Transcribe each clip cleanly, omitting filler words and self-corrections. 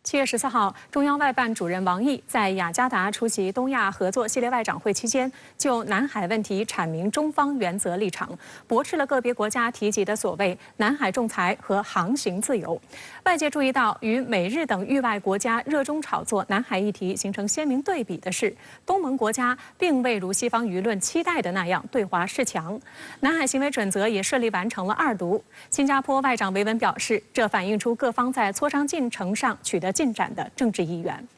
7月14号，中央外办主任王毅在雅加达出席东亚合作系列外长会期间，就南海问题阐明中方原则立场，驳斥了个别国家提及的所谓南海仲裁和航行自由。外界注意到，与美日等域外国家热衷炒作南海议题形成鲜明对比的是，东盟国家并未如西方舆论期待的那样对华示强，南海行为准则也顺利完成了2读。新加坡外长维文表示，这反映出各方在磋商进程上取得进展的政治意愿。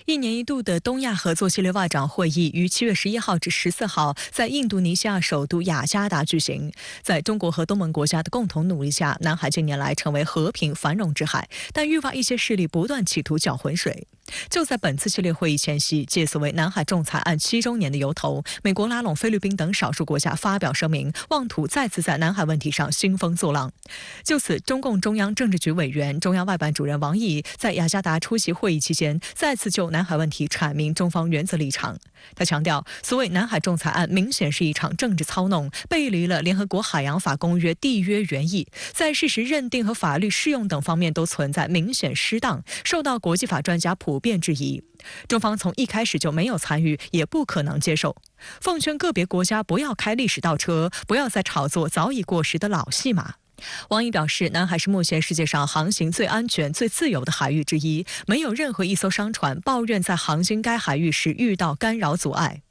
1年1度的东亚合作系列外长会议于7月11号至14号在印度尼西亚首都雅加达举行。在中国和东盟国家的共同努力下，南海近年来成为和平繁荣之海，但域外一些势力不断企图搅浑水。就在本次系列会议前夕，借所谓南海仲裁案7周年的由头，美国拉拢菲律宾等少数国家发表声明，妄图再次在南海问题上兴风作浪。就此，中共中央政治局委员、中央外办主任王毅在雅加达出席会议期间，再次就南海问题阐明中方原则立场。他强调，所谓南海仲裁案明显是一场政治操弄，背离了联合国海洋法公约缔约原意，在事实认定和法律适用等方面都存在明显失当，受到国际法专家普遍质疑。中方从一开始就没有参与，也不可能接受。奉劝个别国家不要开历史倒车，不要再炒作早已过时的老戏码。王毅表示，南海是目前世界上航行最安全、最自由的海域之一，没有任何一艘商船抱怨在航行该海域时遇到干扰阻碍。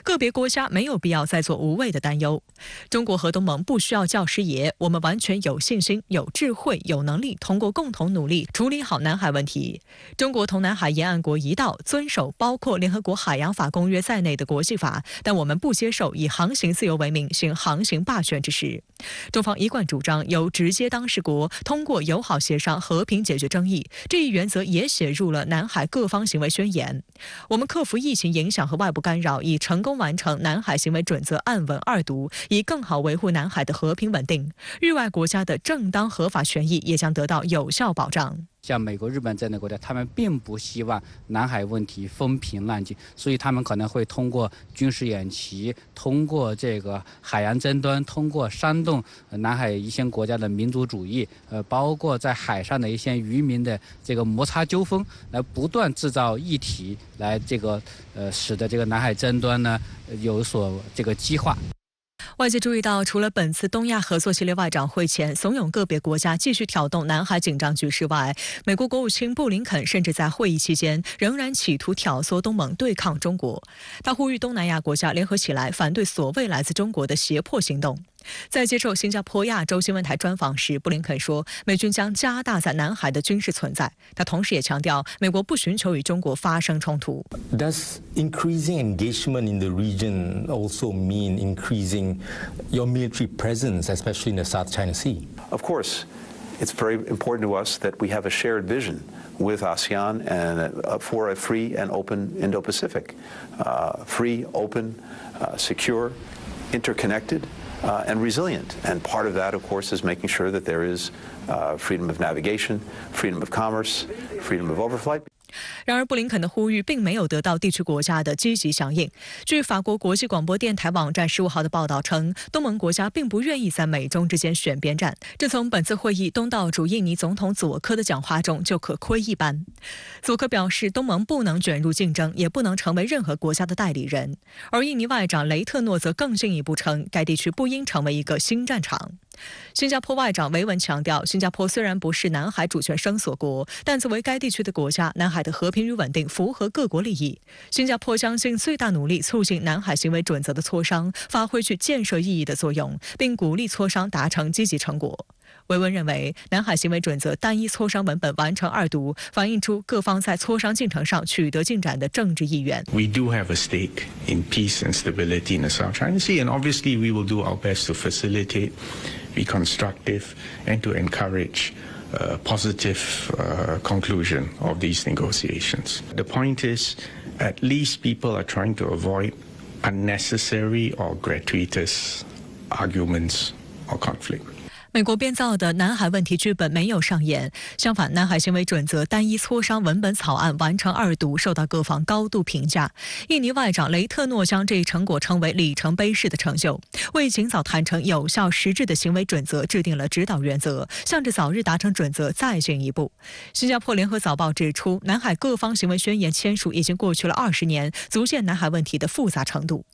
个别国家没有必要再做无谓的担忧。中国和东盟不需要教师爷，我们完全有信心、有智慧、有能力，通过共同努力处理好南海问题。中国同南海沿岸国一道遵守包括联合国海洋法公约在内的国际法，但我们不接受以航行自由为名行航行霸权之实。中方一贯主张由直接当事国通过友好协商和平解决争议，这一原则也写入了南海各方行为宣言。我们克服疫情影响和外部干扰，以成功完成南海行为准则案文2读，以更好维护南海的和平稳定。域外国家的正当合法权益也将得到有效保障。像美国、日本这样的国家，他们并不希望南海问题风平浪静，所以他们可能会通过军事演习，通过这个海洋争端，通过煽动南海一些国家的民族主义，包括在海上的一些渔民的这个摩擦纠纷，来不断制造议题，来使得这个南海争端呢有所激化。外界注意到，除了本次东亚合作系列外长会前怂恿个别国家继续挑动南海紧张局势外，美国国务卿布林肯甚至在会议期间仍然企图挑唆东盟对抗中国。他呼吁东南亚国家联合起来反对所谓来自中国的胁迫行动。在接受新加坡亚洲新闻台专访时，布林肯说，美军将加大在南海的军事存在。他同时也强调，美国不寻求与中国发生冲突。Does increasing engagement in the region also mean increasing your military presence, especially in the South China Sea? Of course, it's very important to us that we have a shared vision with ASEAN and for a free and open Indo-Pacific. Free, open, secure, interconnected. And resilient. And part of that, of course, is making sure that there is freedom of navigation, freedom of commerce, freedom of overflight. 然而，布林肯的呼吁并没有得到地区国家的积极响应。据法国国际广播电台网站15号的报道称，东盟国家并不愿意在美中之间选边站，这从本次会议东道主印尼总统佐科的讲话中就可窥一斑。佐科表示，东盟不能卷入竞争，也不能成为任何国家的代理人。而印尼外长雷特诺则更进一步称，该地区不应成为一个新战场。新加坡外长维文强调，新加坡虽然不是南海主权声索国，但作为该地区的国家，南海的和平与稳定符合各国利益。新加坡将尽最大努力促进南海行为准则的磋商，发挥具建设意义的作用，并鼓励磋商达成积极成果。维文认为，南海行为准则单一磋商文本完成2读，反映出各方在磋商进程上取得进展的政治意愿。 We do have a stake in peace and stability in the South China Sea, and obviously we will do our best to facilitate, be constructive, and to encourage positive conclusion of these negotiations. The point is, at least people are trying to avoid unnecessary or gratuitous arguments or conflict. 美国编造的南海问题剧本没有上演，相反，南海行为准则单一磋商文本草案完成2读，受到各方高度评价。印尼外长雷特诺将这一成果称为里程碑式的成就，为尽早谈成有效实质的行为准则制定了指导原则，向着早日达成准则再进一步。新加坡联合早报指出，南海各方行为宣言签署已经过去了20年，足见南海问题的复杂程度。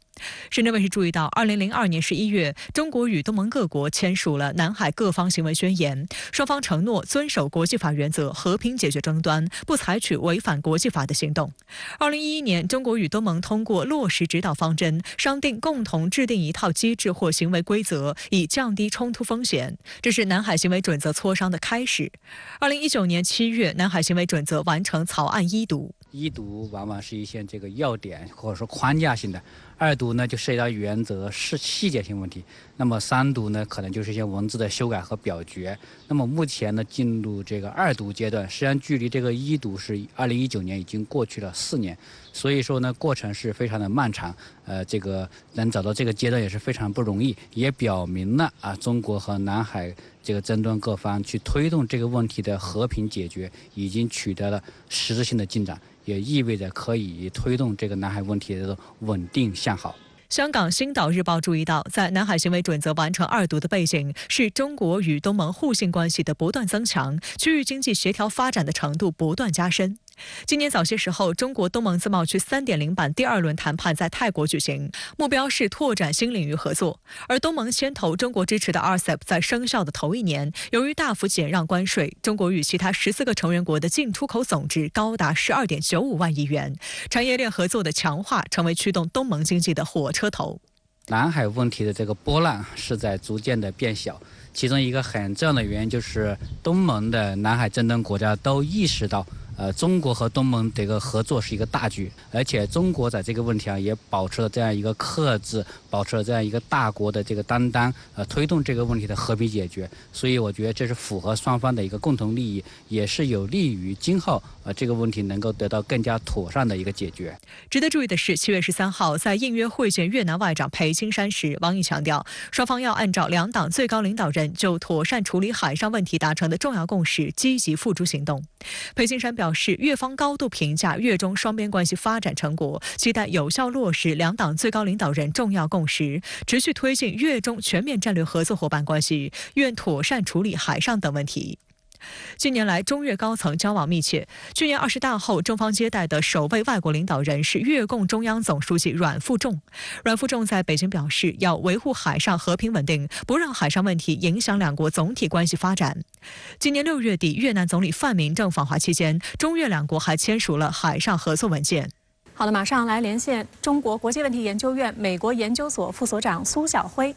深圳卫视注意到，2002年11月，中国与东盟各国签署了南海各方行为宣言，双方承诺遵守国际法原则，和平解决争端，不采取违反国际法的行动。2011年，中国与东盟通过落实指导方针，商定共同制定一套机制或行为规则，以降低冲突风险。这是南海行为准则磋商的开始。2019年7月，南海行为准则完成草案1读。1读往往是一些这个要点或者说框架性的，2读呢就涉及到原则是细节性问题，那么3读呢可能就是一些文字的修改和表决。那么目前呢进入这个2读阶段，实际上距离这个1读是2019年已经过去了4年，所以说呢过程是非常的漫长。这个能走到这个阶段也是非常不容易，也表明了中国和南海这个争端各方去推动这个问题的和平解决已经取得了实质性的进展，也意味着可以推动这个南海问题的稳定向好。香港《星岛日报》注意到，在南海行为准则完成2读的背景是中国与东盟互信关系的不断增强，区域经济协调发展的程度不断加深。今年早些时候，中国东盟自贸区3.0版第2轮谈判在泰国举行，目标是拓展新领域合作。而东盟牵头中国支持的 RCEP 在生效的头1年，由于大幅减让关税，中国与其他14个成员国的进出口总值高达12.95万亿元，产业链合作的强化成为驱动东盟经济的火车头。南海问题的这个波浪是在逐渐的变小，其中一个很重要的原因就是东盟的南海争端国家都意识到中国和东盟这个合作是一个大局，而且中国在这个问题上也保持了这样一个克制，保持了这样一个大国的这个担当，推动这个问题的和平解决。所以我觉得这是符合双方的一个共同利益，也是有利于今后这个问题能够得到更加妥善的一个解决。值得注意的是，7月13号在应约会见越南外长裴青山时，王毅强调，双方要按照2党最高领导人就妥善处理海上问题达成的重要共识，积极付诸行动。裴青山表示，越方高度评价越中双边关系发展成果，期待有效落实2党最高领导人重要共识，持续推进越中全面战略合作伙伴关系，愿妥善处理海上等问题。近年来，中越高层交往密切。去年20大后，中方接待的首位外国领导人是越共中央总书记阮富仲。阮富仲在北京表示，要维护海上和平稳定，不让海上问题影响2国总体关系发展。今年6月底，越南总理范明政访华期间，中越2国还签署了海上合作文件。好的，马上来连线中国国际问题研究院美国研究所副所长苏晓辉。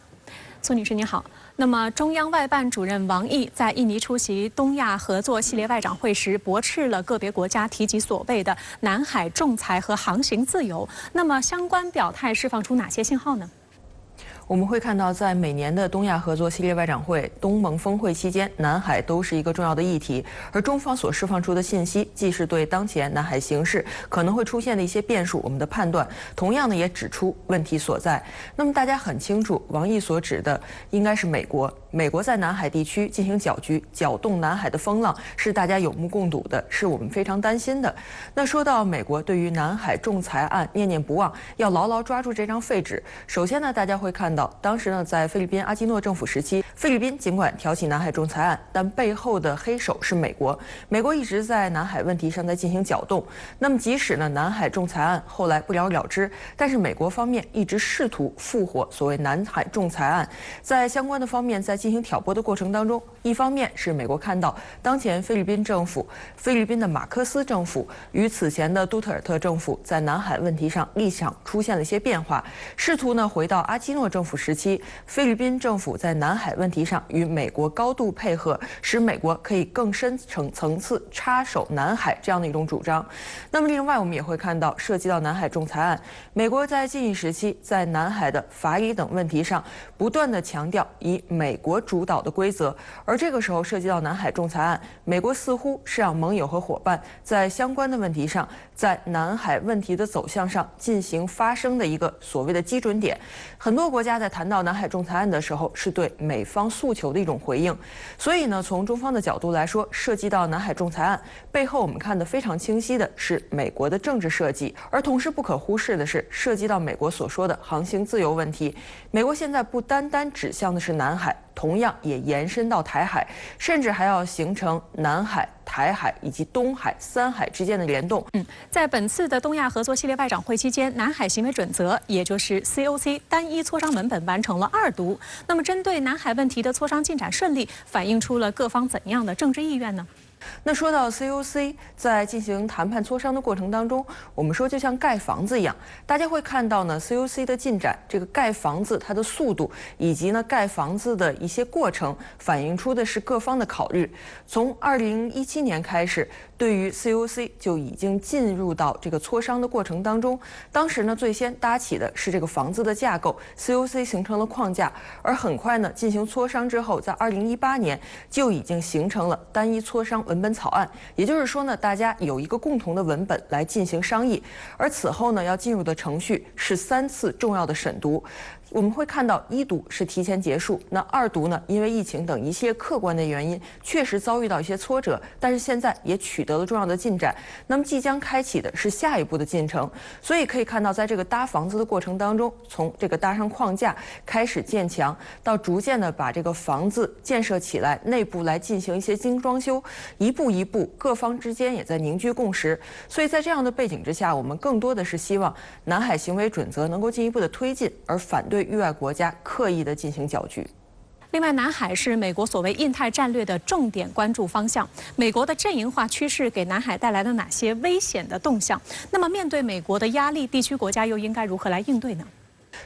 苏女士您好，那么中央外办主任王毅在印尼出席东亚合作系列外长会时，驳斥了个别国家提及所谓的南海仲裁和航行自由。那么相关表态释放出哪些信号呢？我们会看到，在每年的东亚合作系列外长会、东盟峰会期间，南海都是一个重要的议题。而中方所释放出的信息，既是对当前南海形势可能会出现的一些变数我们的判断，同样呢也指出问题所在。那么大家很清楚，王毅所指的应该是美国。美国在南海地区进行搅局，搅动南海的风浪，是大家有目共睹的，是我们非常担心的。那说到美国对于南海仲裁案念念不忘，要牢牢抓住这张废纸。首先呢，大家会看到，当时呢，在菲律宾阿基诺政府时期，菲律宾尽管挑起南海仲裁案，但背后的黑手是美国。美国一直在南海问题上在进行搅动。那么即使呢南海仲裁案后来不了了之，但是美国方面一直试图复活所谓南海仲裁案，在相关的方面在进行挑拨的过程当中，一方面是美国看到当前菲律宾政府、菲律宾的马克思政府与此前的杜特尔特政府在南海问题上立场出现了一些变化，试图呢回到阿基诺政府时期，菲律宾政府在南海问题上与美国高度配合，使美国可以更深层次插手南海这样的一种主张。那么另外我们也会看到，涉及到南海仲裁案，美国在近一时期在南海的法理等问题上不断的强调以美国主导的规则，而这个时候涉及到南海仲裁案，美国似乎是让盟友和伙伴在相关的问题上，在南海问题的走向上进行发声的一个所谓的基准点。很多国家家在谈到南海仲裁案的时候，是对美方诉求的一种回应。所以呢，从中方的角度来说，涉及到南海仲裁案背后，我们看得非常清晰的是美国的政治设计，而同时不可忽视的是，涉及到美国所说的航行自由问题。美国现在不单单指向的是南海，同样也延伸到台海，甚至还要形成南海、台海以及东海3海之间的联动。在本次的东亚合作系列外长会期间，南海行为准则，也就是 COC 单一磋商文本完成了2读。那么，针对南海问题的磋商进展顺利，反映出了各方怎样的政治意愿呢？那说到 COC， 在进行谈判磋商的过程当中，我们说就像盖房子一样，大家会看到呢 COC 的进展，这个盖房子它的速度，以及呢盖房子的一些过程，反映出的是各方的考虑。从2017年开始，对于 COC 就已经进入到这个磋商的过程当中。当时呢，最先搭起的是这个房子的架构 ，COC 形成了框架，而很快呢，进行磋商之后，在2018年就已经形成了单一磋商文本草案。也就是说呢，大家有一个共同的文本来进行商议。而此后呢，要进入的程序是3次重要的审读。我们会看到1读是提前结束，那2读呢，因为疫情等一系列客观的原因，确实遭遇到一些挫折，但是现在也取得了重要的进展。那么即将开启的是下一步的进程，所以可以看到，在这个搭房子的过程当中，从这个搭上框架开始建墙，到逐渐的把这个房子建设起来，内部来进行一些精装修，一步一步，各方之间也在凝聚共识。所以在这样的背景之下，我们更多的是希望南海行为准则能够进一步的推进，而反对域外国家刻意的进行搅局。另外，南海是美国所谓印太战略的重点关注方向。美国的阵营化趋势给南海带来了哪些危险的动向？那么，面对美国的压力，地区国家又应该如何来应对呢？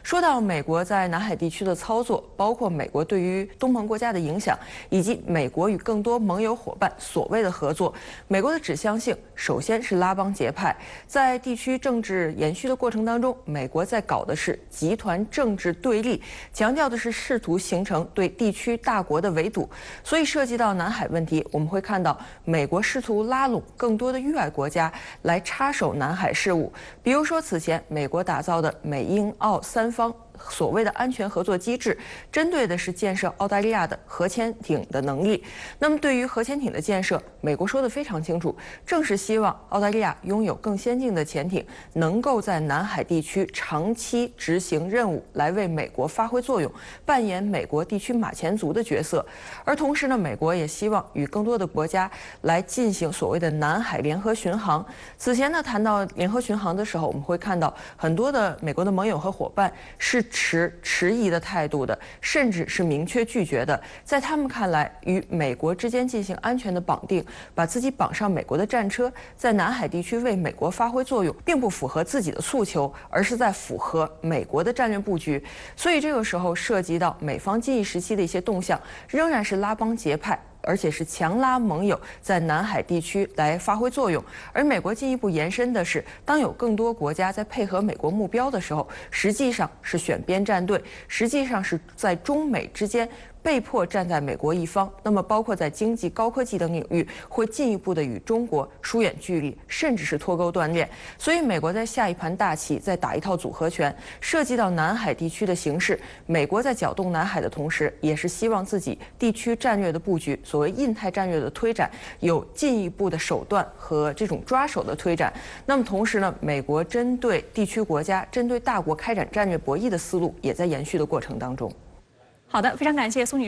说到美国在南海地区的操作，包括美国对于东盟国家的影响，以及美国与更多盟友伙伴所谓的合作，美国的指向性首先是拉帮结派。在地区政治延续的过程当中，美国在搞的是集团政治对立，强调的是试图形成对地区大国的围堵。所以涉及到南海问题，我们会看到美国试图拉拢更多的域外国家来插手南海事务。比如说，此前美国打造的美英澳3方所谓的安全合作机制，针对的是建设澳大利亚的核潜艇的能力。那么对于核潜艇的建设，美国说得非常清楚，正是希望澳大利亚拥有更先进的潜艇，能够在南海地区长期执行任务，来为美国发挥作用，扮演美国地区马前卒的角色。而同时呢，美国也希望与更多的国家来进行所谓的南海联合巡航。此前呢，谈到联合巡航的时候，我们会看到很多的美国的盟友和伙伴是持迟疑的态度的，甚至是明确拒绝的。在他们看来，与美国之间进行安全的绑定，把自己绑上美国的战车，在南海地区为美国发挥作用，并不符合自己的诉求，而是在符合美国的战略布局。所以这个时候涉及到美方近一时期的一些动向，仍然是拉帮结派，而且是强拉盟友在南海地区来发挥作用。而美国进一步延伸的是，当有更多国家在配合美国目标的时候，实际上是选边站队，实际上是在中美之间被迫站在美国一方。那么包括在经济、高科技等领域，会进一步的与中国疏远距离，甚至是脱钩断链。所以美国在下一盘大棋，在打一套组合拳。涉及到南海地区的形势，美国在搅动南海的同时，也是希望自己地区战略的布局，所谓印太战略的推展，有进一步的手段和这种抓手的推展。那么同时呢，美国针对地区国家、针对大国开展战略博弈的思路，也在延续的过程当中。好的，非常感谢苏女士。